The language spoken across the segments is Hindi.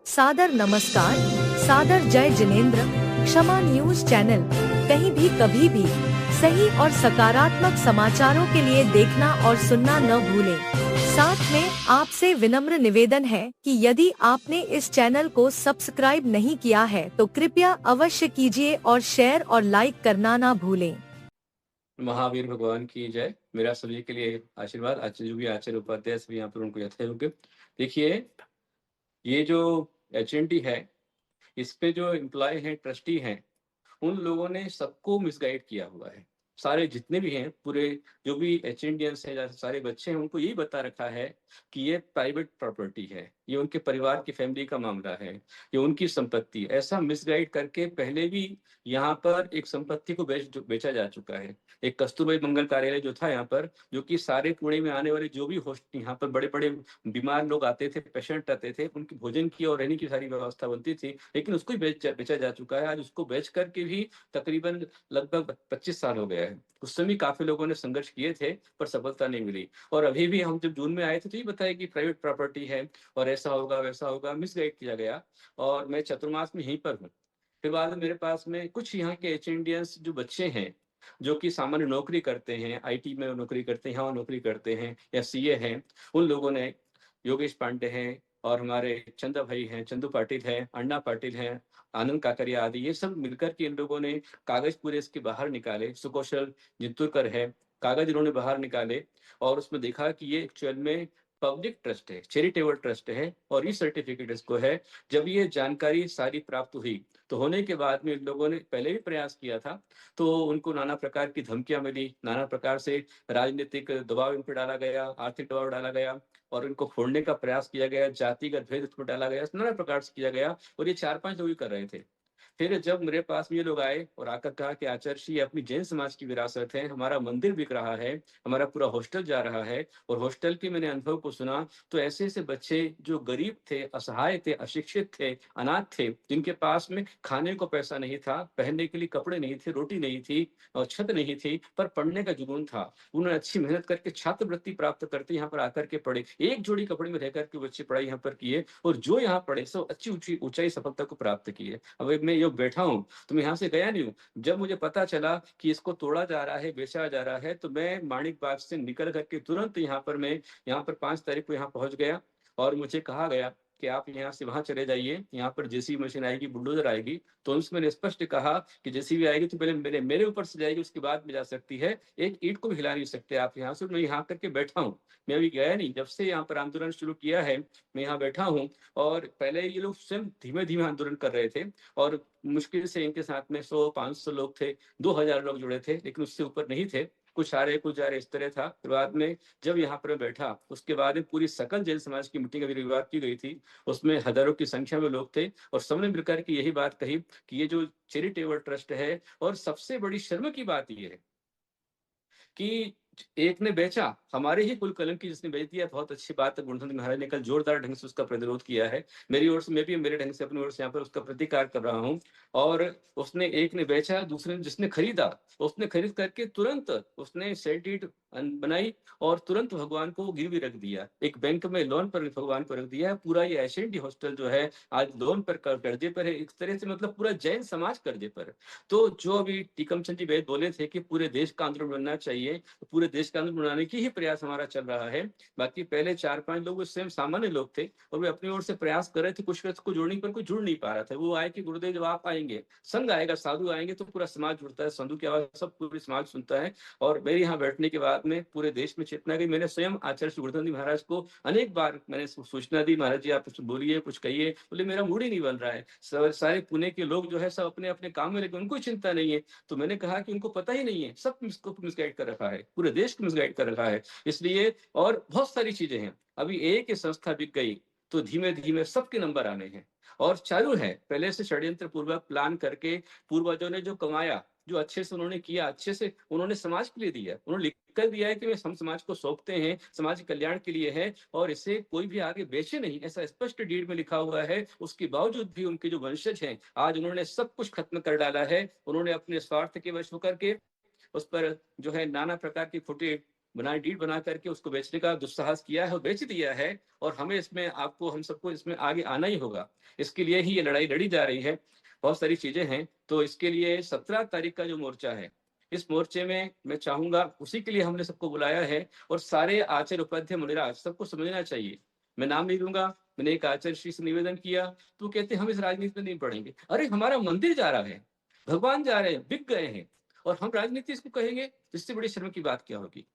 सादर नमस्कार, सादर जय जिनेंद्र। क्षमा न्यूज चैनल, कहीं भी कभी भी सही और सकारात्मक समाचारों के लिए देखना और सुनना न भूलें। साथ में आपसे विनम्र निवेदन है कि यदि आपने इस चैनल को सब्सक्राइब नहीं किया है तो कृपया अवश्य कीजिए और शेयर और लाइक करना ना भूलें। महावीर भगवान की जय। मेरा सभी के लिए आशीर्वाद। आचार्य जो भी आचार्य उपाध्याय सभी यहाँ पर उनको यथायोग्य। देखिए, ये जो एचएनटी है, इस पे जो एम्प्लॉय हैं, ट्रस्टी हैं, उन लोगों ने सबको मिसगाइड किया हुआ है। सारे जितने भी हैं, पूरे जो भी एच इंडियंस हैं, जैसे सारे बच्चे हैं, उनको यही बता रखा है कि ये प्राइवेट प्रॉपर्टी है, ये उनके परिवार की फैमिली का मामला है, ये उनकी संपत्ति। ऐसा मिसगाइड करके पहले भी यहाँ पर एक संपत्ति को बेचा जा चुका है। एक कस्तूरबाई मंगल कार्यालय जो था यहाँ पर, जो कि सारे पुणे में आने वाले जो भी होस्ट यहाँ पर बड़े बड़े बीमार लोग आते थे, पेशेंट आते थे, उनकी भोजन की और रहने की सारी व्यवस्था बनती थी, लेकिन उसको ही बेचा जा चुका है। आज उसको बेच करके भी तकरीबन लगभग 25 साल हो गया है। उस समय काफी लोगों ने संघर्ष किए थे, पर सफलता नहीं मिली। और अभी भी हम जब जून में आए थे तो ये बताया कि प्राइवेट प्रॉपर्टी है और ऐसा होगा वैसा होगा, मिसगाइड किया गया। और मैं चतुर्मास में यहीं पर हूँ। फिर बाद में मेरे पास में कुछ यहाँ के एच इंडियंस जो बच्चे हैं, जो कि सामान्य नौकरी करते हैं, आईटी में नौकरी करते हैं, यहाँ नौकरी करते हैं, या सीए हैं, उन लोगों ने, योगेश पांडे हैं और हमारे चंदा भाई हैं, चंदू पाटिल हैं, अन्ना पाटिल हैं, आनंद काकरिया आदि, ये सब मिलकर के इन लोगों ने कागज पूरे इसके बाहर निकाले। सुकौशल जितुरकर है, कागज इन्होंने बाहर निकाले और उसमें देखा कि ये एक्चुअल में पब्लिक ट्रस्ट है, चैरिटेबल ट्रस्ट है, और ये सर्टिफिकेट इसको है। जब ये जानकारी सारी प्राप्त हुई तो होने के बाद में इन लोगों ने पहले भी प्रयास किया था, तो उनको नाना प्रकार की धमकियां मिली, नाना प्रकार से राजनीतिक दबाव इन पर डाला गया, आर्थिक दबाव डाला गया, और इनको फोड़ने का प्रयास किया गया, जातिगत भेद इसमें डाला गया, नाना प्रकार से किया गया। और ये 4-5 लोग ही कर रहे थे। फिर जब मेरे पास में ये लोग आए और आकर कहा कि आचार्य जी, अपनी जैन समाज की विरासत है, हमारा मंदिर बिक रहा है, हमारा पूरा हॉस्टल जा रहा है, और हॉस्टल के मैंने अनुभव को सुना, तो ऐसे ऐसे बच्चे जो गरीब थे, असहाय थे, अशिक्षित थे, अनाथ थे, जिनके पास में खाने को पैसा नहीं था, पहनने के लिए कपड़े नहीं थे, रोटी नहीं थी और छत नहीं थी, पर पढ़ने का जुनून था। उन्होंने अच्छी मेहनत करके छात्रवृत्ति प्राप्त करते यहाँ पर आकर के पढ़े, एक जोड़ी कपड़े में रहकर के बच्चे पढ़ाई यहाँ पर किए, और जो यहाँ पढ़े सब अच्छी ऊंची ऊंचाई सफलता को प्राप्त किए। अब मैं यो बैठा हूँ, तो मैं यहाँ से गया नहीं हूँ। जब मुझे पता चला कि इसको तोड़ा जा रहा है, बेचा जा रहा है, तो मैं माणिक बाग से निकल करके तुरंत यहाँ पर 5 तारीख को यहाँ पहुंच गया। और मुझे कहा गया कि आप यहाँ से वहां चले जाइए, यहाँ पर जेसीबी मशीन आएगी, बुलडोजर आएगी। तो उनसे मैंने स्पष्ट कहा कि जेसीबी आएगी तो पहले मेरे मेरे ऊपर से जाएगी, उसके बाद में जा सकती है, एक ईंट को भी हिला नहीं सकते आप यहाँ से। मैं यहाँ करके बैठा हूँ, मैं अभी गया नहीं। जब से यहाँ पर आंदोलन शुरू किया है, मैं यहाँ बैठा हूँ। और पहले ये लोग स्वयं धीमे धीमे आंदोलन कर रहे थे, और मुश्किल से इनके साथ में 100-500 लोग थे, 2000 लोग जुड़े थे, लेकिन उससे ऊपर नहीं थे। कुछ आ रहे कुछ जा रहे, इस तरह था। फिर बाद में जब यहाँ पर मैं बैठा, उसके बाद में पूरी सकल जैन समाज की मीटिंग अभी रविवार की गई थी, उसमें हजारों की संख्या में लोग थे, और सबने मिलकर के यही बात कही कि ये जो चैरिटेबल ट्रस्ट है, और सबसे बड़ी शर्म की बात ये है कि एक ने बेचा, हमारे ही कुल कलम की जिसने बेच दिया। बहुत अच्छी बात है, गुणधन महाराज ने कल जोरदार ढंग से उसका प्रतिरोध किया है। मेरी ओर से, मैं भी मेरे ढंग से अपनी ओर से यहाँ पर उसका प्रतिकार कर रहा हूँ। और उसने, एक ने बेचा, दूसरे ने, जिसने खरीदा, उसने खरीद करके तुरंत उसने सेल डीड बनाई, और तुरंत भगवान को गिरवी रख दिया, एक बैंक में लोन पर भगवान को रख दिया है। पूरा ये एसएनडी हॉस्टल जो है आज लोन पर, कर्जे पर है, इस तरह से मतलब पूरा जैन समाज कर्जे पर। तो जो अभी टीकम चंद जी वैद बोले थे कि पूरे देश का आंदोलन बनना चाहिए, तो पूरे देश का आंदोलन बनाने की ही प्रयास हमारा चल रहा है। बाकी पहले 4-5 लोग स्वयं सामान्य लोग थे, और वे अपनी ओर से प्रयास कर रहे थे, कुछ को जोड़ने पर कोई जुड़ नहीं पा रहा था। वो आए कि गुरुदेव जब आप आएंगे, संघ आएगा, साधु आएंगे, तो पूरा समाज जुड़ता है, साधु की आवाज सब पूरी समाज सुनता है। और मेरे यहाँ बैठने के बाद में पूरे देश में चेतना गई। मैंने स्वयं आचार्य श्री गुरुदेव महाराज को अनेक बार मैंने सूचना दी, महाराज जी आप कुछ बोलिए, कुछ कहिए। बोले मेरा मूड ही नहीं बन रहा है, सारे पुणे के लोग जो है सब अपने अपने काम में लगे, उनको चिंता नहीं है। तो मैंने कहा कि उनको पता ही नहीं है, सब इसको मिसगाइड कर रखा है, पूरे देश को मिसगाइड कर रखा है। इसलिए, और बहुत सारी चीजें हैं, अभी एक ही संस्था बिक गई तो धीमे धीमे सबके नंबर आने हैं। और चालू है, पहले से षड्यंत्र पूर्वक प्लान करके पूर्वजों ने जो कमाया, जो अच्छे से उन्होंने किया, अच्छे से उन्होंने समाज के लिए दिया, उन्होंने लिख कर दिया है कि हम समाज को सौंपते हैं, समाज के कल्याण के लिए है, और इसे कोई भी आगे बेचे नहीं, ऐसा स्पष्ट डीड में लिखा हुआ है। उसके बावजूद भी उनके जो वंशज हैं, आज उन्होंने सब कुछ खत्म कर डाला है। उन्होंने अपने स्वार्थ के वश होकर के उस पर जो है नाना प्रकार की खोटी बनाए डीड बना करके उसको बेचने का दुस्साहस किया है और बेच दिया है। और हमें इसमें आपको हम सबको इसमें आगे आना ही होगा। इसके लिए ही ये लड़ाई लड़ी जा रही है। बहुत सारी चीजें हैं। तो इसके लिए 17 तारीख का जो मोर्चा है, इस मोर्चे में मैं चाहूंगा, उसी के लिए हमने सबको बुलाया है। और सारे आचार्य उपाध्याय मुनिराज सबको समझना चाहिए। मैं नाम नहीं दूंगा। मैंने एक आचार्य श्री से निवेदन किया तो कहते हम इस राजनीति में नहीं पढ़ेंगे। अरे हमारा मंदिर जा रहा है, भगवान जा रहे हैं, बिक गए हैं, और हम राजनीति इसको कहेंगे? इससे बड़ी शर्म की बात क्या होगी?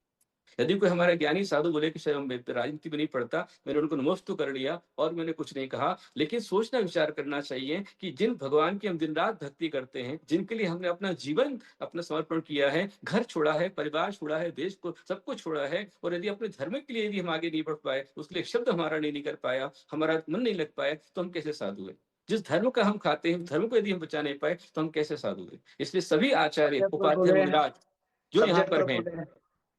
यदि कोई हमारा ज्ञानी साधु बोले कि शायद राजनीति में नहीं पढ़ता, मैंने उनको नमोस्त तो कर लिया और मैंने कुछ नहीं कहा। लेकिन सोचना विचार करना चाहिए कि जिन भगवान की हम दिन रात भक्ति करते हैं, जिनके लिए हमने अपना जीवन अपना समर्पण किया है, घर छोड़ा है, परिवार छोड़ा है, देश को सब कुछ छोड़ा है, और यदि अपने धर्म के लिए यदि हम आगे नहीं बढ़ पाए, उसके लिए शब्द हमारा नहीं निकल पाया, हमारा मन नहीं लग पाया, तो हम कैसे साधु है? जिस धर्म का हम खाते हैं, धर्म को यदि हम बचा नहीं पाए, तो हम कैसे साधु है? इसलिए सभी आचार्य सब्जेक्ट पर उपाध्याय बोले हैं, मुनिराज जो यहाँ सब्जेक्ट पर पर हैं, बोले हैं।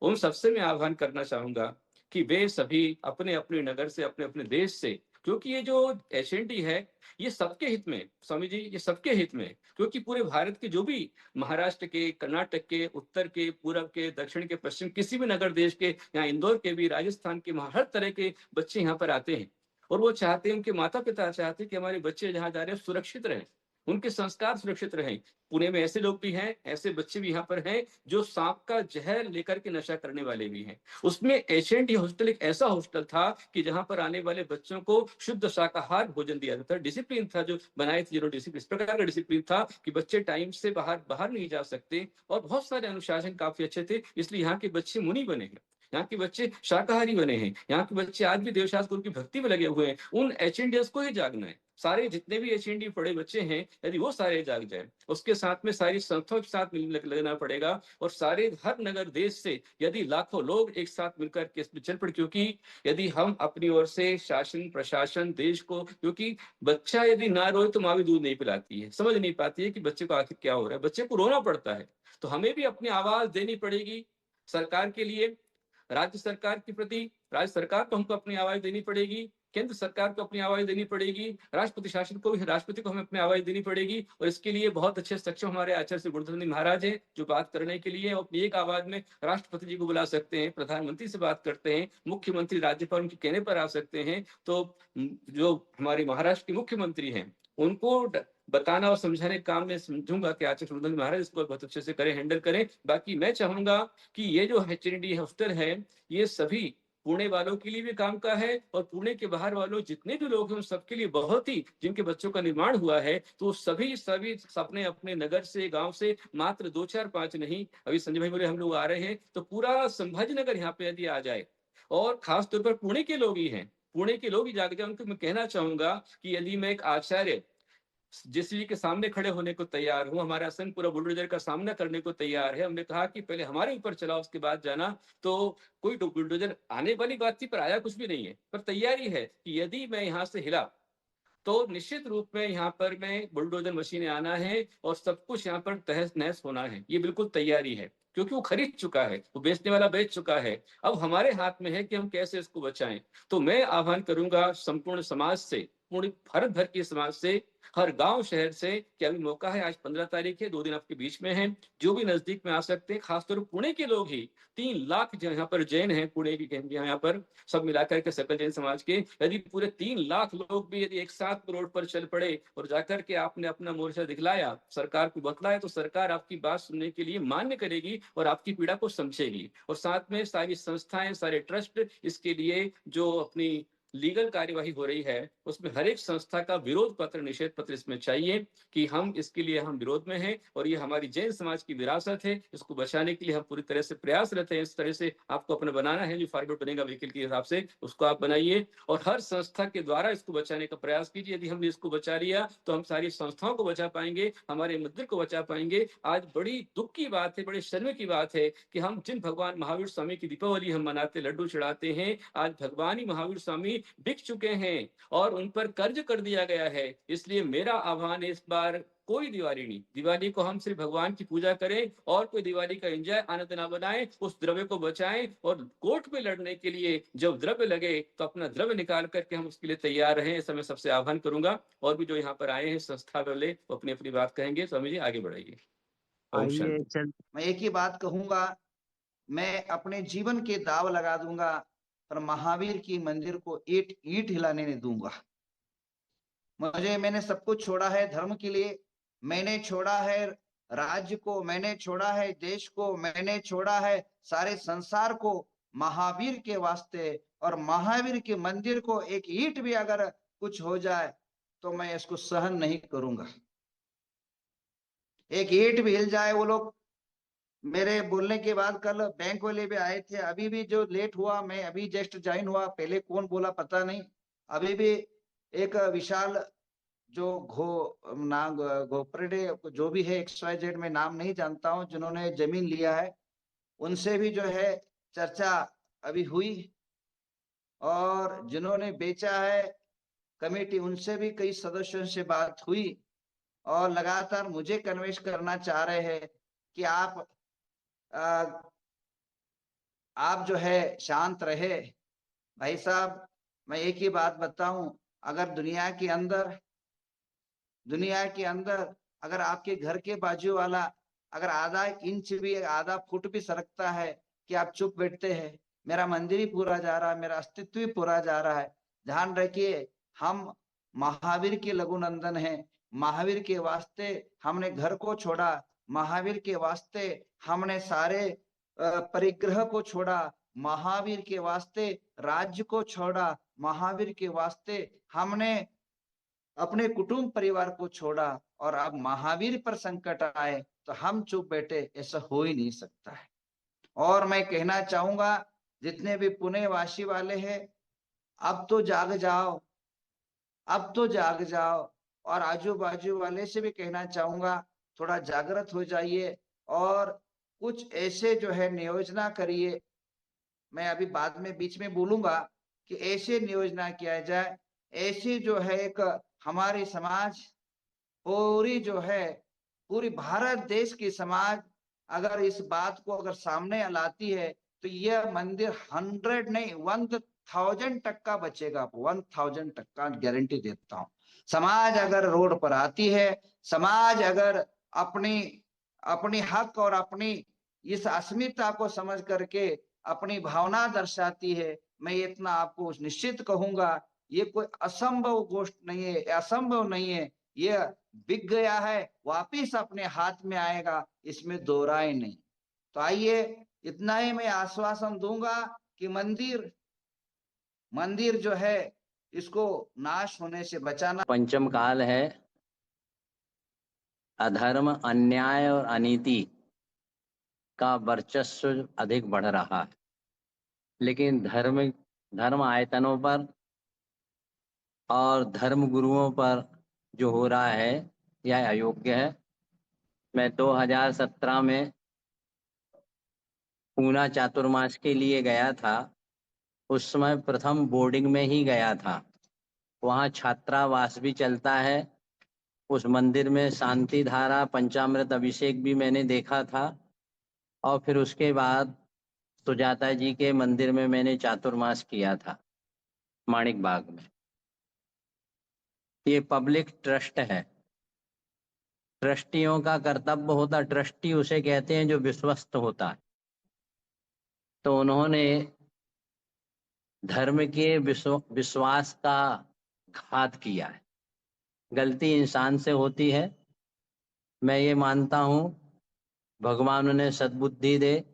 उन सबसे मैं आह्वान करना चाहूंगा कि वे सभी अपने अपने नगर से, अपने अपने देश से, क्योंकि ये जो एचएनटी है, ये सबके हित में, स्वामी जी, ये सबके हित में। क्योंकि पूरे भारत के जो भी महाराष्ट्र के, कर्नाटक के, उत्तर के, पूरब के, दक्षिण के, पश्चिम, किसी भी नगर देश के, यहाँ इंदौर के भी, राजस्थान के, हर तरह के बच्चे यहाँ पर आते हैं। और वो चाहते हैं, उनके माता पिता चाहते हैं कि हमारे बच्चे जहाँ जा रहे हैं सुरक्षित रहें, उनके संस्कार सुरक्षित रहें। पुणे में ऐसे लोग भी हैं, ऐसे बच्चे भी यहाँ पर हैं जो सांप का जहर लेकर के नशा करने वाले भी हैं। उसमें एचएनटी हॉस्टल एक ऐसा हॉस्टल था कि जहां पर आने वाले बच्चों को शुद्ध शाकाहार भोजन दिया जाता था। डिसिप्लिन था जो बनाए थे, जिन्होंने डिसिप्लिन, इस प्रकार का डिसिप्लिन था कि बच्चे टाइम से बाहर बाहर नहीं जा सकते, और बहुत सारे अनुशासन काफी अच्छे थे। इसलिए यहाँ के बच्चे मुनि बने हैं, यहाँ के बच्चे शाकाहारी बने हैं, यहाँ के बच्चे आज भी देवशास्त्र गुरु की भक्ति में लगे हुए हैं। उन एचएनडीएस को ही जागना है। सारे जितने भी एचएनडी पढ़े बच्चे हैं, यदि वो सारे जाग जाए, उसके साथ में सारी संस्थाओं के साथ लगना पड़ेगा। और सारे हर नगर देश से यदि लाखों लोग एक साथ मिलकर के इसमें चल पड़े, क्योंकि यदि हम अपनी ओर से शासन प्रशासन देश को, क्योंकि बच्चा यदि ना रोए तो माँ भी दूध नहीं पिलाती है, समझ नहीं पाती है कि बच्चे को आखिर क्या हो रहा है, बच्चे को रोना पड़ता है। तो हमें भी अपनी आवाज देनी पड़ेगी सरकार के लिए, राज्य सरकार के प्रति। राज्य सरकार को हमको अपनी आवाज देनी पड़ेगी, केंद्र सरकार को अपनी आवाज देनी पड़ेगी, राष्ट्रपति शासन को भी, राष्ट्रपति को हमें अपनी आवाज देनी पड़ेगी। और इसके लिए बहुत अच्छे सक्षम हमारे आचार्य श्री गुरुदत्त महाराज हैं, जो बात करने के लिए अपनी एक आवाज में राष्ट्रपति जी को बुला सकते हैं, प्रधानमंत्री से बात करते हैं, मुख्यमंत्री राज्यपाल उनके कहने पर आ सकते हैं। तो जो हमारे महाराष्ट्र के मुख्यमंत्री हैं, उनको बताना और समझाने का काम मैं समझूंगा कि आचार्य गुरुदत्त महाराज इसको बहुत अच्छे से करें, हैंडल करें। बाकी मैं चाहूंगा कि ये जो एचएनडी हॉस्टल है, ये सभी पुणे वालों के लिए भी काम का है, और पुणे के बाहर वालों जितने भी लोग हैं उन सबके लिए बहुत ही, जिनके बच्चों का निर्माण हुआ है, तो सभी सभी अपने अपने नगर से, गांव से, मात्र 2 4 5 नहीं, अभी संजय भाई बोले हम लोग आ रहे हैं, तो पूरा संभाजी नगर यहाँ पे यदि आ जाए, और खासतौर पर पुणे के लोग ही हैं, पुणे के लोग ही जाग जाए। उनको मैं कहना चाहूंगा कि यदि मैं एक आचार्य जेसीबी के सामने खड़े होने को तैयार हूं, हमारा संघ पूरा बुलडोजर का सामना करने को तैयार है। हमने कहा कि पहले हमारे ऊपर चला, उसके बाद जाना। तो कोई बुलडोजर आने वाली बात थी, पर आया कुछ भी नहीं है, पर तैयारी है कि यदि मैं यहाँ से हिला तो निश्चित रूप में यहाँ पर मैं बुलडोजर मशीनें आना है और सब कुछ यहाँ पर तहस नहस होना है। ये बिल्कुल तैयारी है, क्योंकि वो खरीद चुका है, वो बेचने वाला बेच चुका है। अब हमारे हाथ में है कि हम कैसे इसको बचाएं। तो मैं आह्वान करूंगा संपूर्ण समाज से, पूरे भारत भर के समाज से, हर गांव शहर से, कि अभी मौका है, आज 15 तारीख है, 2 दिन आपके बीच में है, जो भी नजदीक में आ सकते हैं, खासतौर पर पुणे के लोग ही, 3 लाख यहाँ पर जैन हैं पुणे की, यहाँ पर सब मिलाकर के सकल जैन समाज के, यदि पूरे 3 लाख लोग भी यदि एक साथ रोड पर चल पड़े और जाकर के आपने अपना मोर्चा दिखलाया, सरकार को बतलाया, तो सरकार आपकी बात सुनने के लिए मान्य करेगी और आपकी पीड़ा को समझेगी। और साथ में सारी संस्थाएं, सारे ट्रस्ट इसके लिए जो अपनी लीगल कार्यवाही हो रही है, उसमें हर एक संस्था का विरोध पत्र, निषेध पत्र इसमें चाहिए कि हम इसके लिए हम विरोध में हैं, और ये हमारी जैन समाज की विरासत है, इसको बचाने के लिए हम पूरी तरह से प्रयासरत हैं। इस तरह से आपको अपना बनाना है, जो फॉर्मेट बनेगा व्हीकल के हिसाब से उसको आप बनाइए, और हर संस्था के द्वारा इसको बचाने का प्रयास कीजिए। यदि हमने इसको बचा लिया तो हम सारी संस्थाओं को बचा पाएंगे, हमारे मंदिर को बचा पाएंगे। आज बड़ी दुख की बात है, बड़े शर्म की बात है कि हम जिन भगवान महावीर स्वामी की दीपावली हम मनाते, लड्डू चढ़ाते हैं, आज भगवान ही महावीर स्वामी बिक चुके हैं और उन पर कर्ज कर दिया गया है। इसलिए मेरा आह्वान है, इस बार कोई दिवाली नहीं, दिवाली को हम सिर्फ भगवान की पूजा करें, और कोई दिवाली का एंजॉय आनंद ना बनाएं, उस द्रव्य को बचाएं। और कोर्ट में लड़ने के लिए जब द्रव्य लगे तो अपना द्रव्य निकाल करके हम उसके लिए तैयार रहें, ऐसा मैं सबसे आह्वान करूंगा। और भी जो यहाँ पर आए हैं संस्था वाले, वो अपनी अपनी बात कहेंगे। स्वामी जी आगे बढ़ाइए। आइए चल, मैं एक ही बात कहूंगा मैं अपने जीवन के दाव लगा दूंगा, पर महावीर की मंदिर को ईंट ईंट हिलाने नहीं दूंगा। मैंने सब कुछ छोड़ा है धर्म के लिए, मैंने छोड़ा है राज्य को, मैंने छोड़ा है देश को, मैंने छोड़ा है सारे संसार को महावीर के वास्ते। और महावीर के मंदिर को एक ईंट भी अगर कुछ हो जाए तो मैं इसको सहन नहीं करूंगा। एक ईंट भी हिल जाए। वो लोग मेरे बोलने के बाद कल बैंक वाले भी आए थे, अभी भी जो लेट हुआ, मैं अभी जस्ट ज्वाइन हुआ, पहले कौन बोला पता नहीं। अभी भी एक विशाल जो घोपरेडे जो भी है XYZ में नाम नहीं जानता हूँ, जिन्होंने जमीन लिया है उनसे भी जो है चर्चा अभी हुई, और जिन्होंने बेचा है कमेटी उनसे भी कई सदस्यों से बात हुई, और लगातार मुझे कन्विंस करना चाह रहे हैं कि आप जो है शांत रहे। भाई साहब, मैं एक ही बात बताऊं, अगर दुनिया के अंदर अगर आपके घर के बाजू वाला अगर आधा इंच भी आधा फुट भी सरकता है कि आप चुप बैठते हैं, मेरा मंदिर ही पूरा जा रहा है, मेरा अस्तित्व ही पूरा जा रहा है। ध्यान रखिए, हम महावीर के लघु नंदन हैं। महावीर के वास्ते हमने घर को छोड़ा, महावीर के वास्ते हमने सारे परिग्रह को छोड़ा, महावीर के वास्ते राज्य को छोड़ा, महावीर के वास्ते हमने अपने कुटुंब परिवार को छोड़ा, और अब महावीर पर संकट आए तो हम चुप बैठे, ऐसा हो ही नहीं सकता है। और मैं कहना चाहूंगा जितने भी पुणे वासी वाले हैं, अब तो जाग जाओ, अब तो जाग जाओ। और आजू बाजू वाले से भी कहना चाहूंगा थोड़ा जागृत हो जाइए, और कुछ ऐसे जो है नियोजना करिए। मैं अभी बाद में बीच में बोलूंगा कि ऐसे नियोजना किया जाए, ऐसी जो है एक हमारी समाज पूरी जो है पूरी भारत देश की समाज अगर इस बात को अगर सामने लाती है तो यह मंदिर 100 नहीं 1000% बचेगा। 1000% गारंटी देता हूँ। समाज अगर रोड पर आती है, समाज अगर अपनी अपनी हक और अपनी इस अस्मिता को समझ करके अपनी भावना दर्शाती है, मैं इतना आपको निश्चित कहूंगा, ये कोई असंभव गोष्ठ नहीं है, असंभव नहीं है। ये बिक गया है, वापिस अपने हाथ में आएगा, इसमें दो राय नहीं। तो आइए, इतना ही मैं आश्वासन दूंगा कि मंदिर जो है इसको नाश होने से बचाना। पंचम काल है, अधर्म, अन्याय और अनीति का वर्चस्व अधिक बढ़ रहा है, लेकिन धर्म आयतनों पर और धर्म गुरुओं पर जो हो रहा है यह अयोग्य है। मैं 2017 में पूना चातुर्मास के लिए गया था। उस समय प्रथम बोर्डिंग में ही गया था, वहाँ छात्रावास भी चलता है। उस मंदिर में शांति धारा, पंचामृत अभिषेक भी मैंने देखा था, और फिर उसके बाद सुजाता जी के मंदिर में मैंने चातुर्मास किया था माणिक बाग में। ये पब्लिक ट्रस्ट है, ट्रस्टियों का कर्तव्य होता, ट्रस्टी उसे कहते हैं जो विश्वस्त होता है। तो उन्होंने धर्म के विश्वास का घात किया है। गलती इंसान से होती है, मैं ये मानता हूँ भगवान उन्हें सद्बुद्धि दे,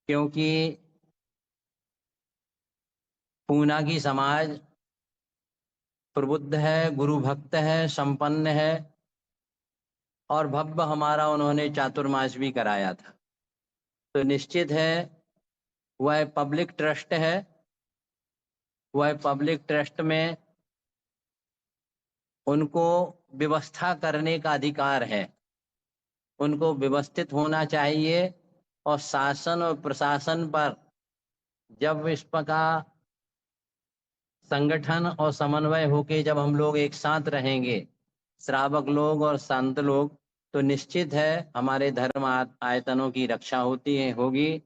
क्योंकि पूना की समाज प्रबुद्ध है, गुरु भक्त है, संपन्न है, और भव्य हमारा उन्होंने चातुर्मास भी कराया था। तो निश्चित है वह पब्लिक ट्रस्ट है, वह पब्लिक ट्रस्ट में उनको व्यवस्था करने का अधिकार है, उनको व्यवस्थित होना चाहिए। और शासन और प्रशासन पर जब इस प्रकार संगठन और समन्वय होके जब हम लोग एक साथ रहेंगे, श्रावक लोग और संत लोग, तो निश्चित है हमारे धर्म आयतनों की रक्षा होगी।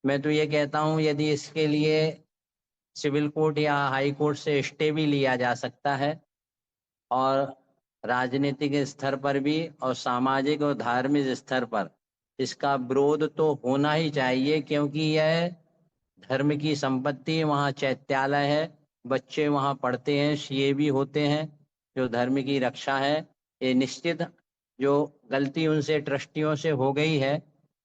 मैं तो ये कहता हूँ यदि इसके लिए सिविल कोर्ट या हाई कोर्ट से स्टे भी लिया जा सकता है, और राजनीतिक स्तर पर भी और सामाजिक और धार्मिक स्तर पर इसका विरोध तो होना ही चाहिए, क्योंकि यह धर्म की संपत्ति, वहाँ चैत्यालय है, बच्चे वहाँ पढ़ते हैं, सीए भी होते हैं, जो धर्म की रक्षा है। ये निश्चित जो गलती उनसे ट्रस्टियों से हो गई है,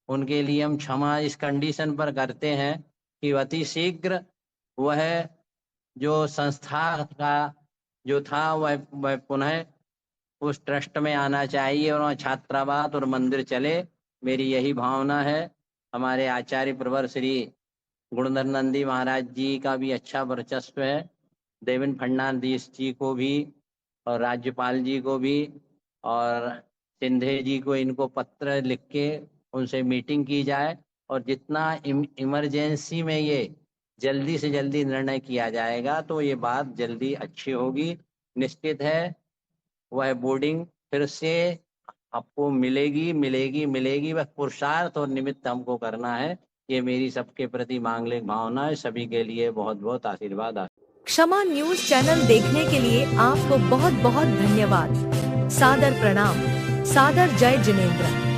उनके लिए हम क्षमा इस कंडीशन पर करते हैं कि अति शीघ्र वह जो संस्था का जो था वह पुनः उस ट्रस्ट में आना चाहिए और वहाँ छात्रावास और मंदिर चले। मेरी यही भावना है। हमारे आचार्य प्रवर श्री गुणधर नंदी महाराज जी का भी अच्छा वर्चस्व है, देवेंद्र फडणवीस जी को भी और राज्यपाल जी को भी और सिंधे जी को, इनको पत्र लिख के उनसे मीटिंग की जाए और जितना इमरजेंसी में ये जल्दी से जल्दी निर्णय किया जाएगा तो ये बात जल्दी अच्छी होगी। निश्चित है वह बोर्डिंग फिर से आपको मिलेगी। वह पुरुषार्थ और निमित्त हमको करना है। ये मेरी सबके प्रति मांगलिक भावना है। सभी के लिए बहुत बहुत आशीर्वाद। क्षमा न्यूज चैनल देखने के लिए आपको बहुत बहुत धन्यवाद। सादर प्रणाम। सादर जय जिनेंद्र।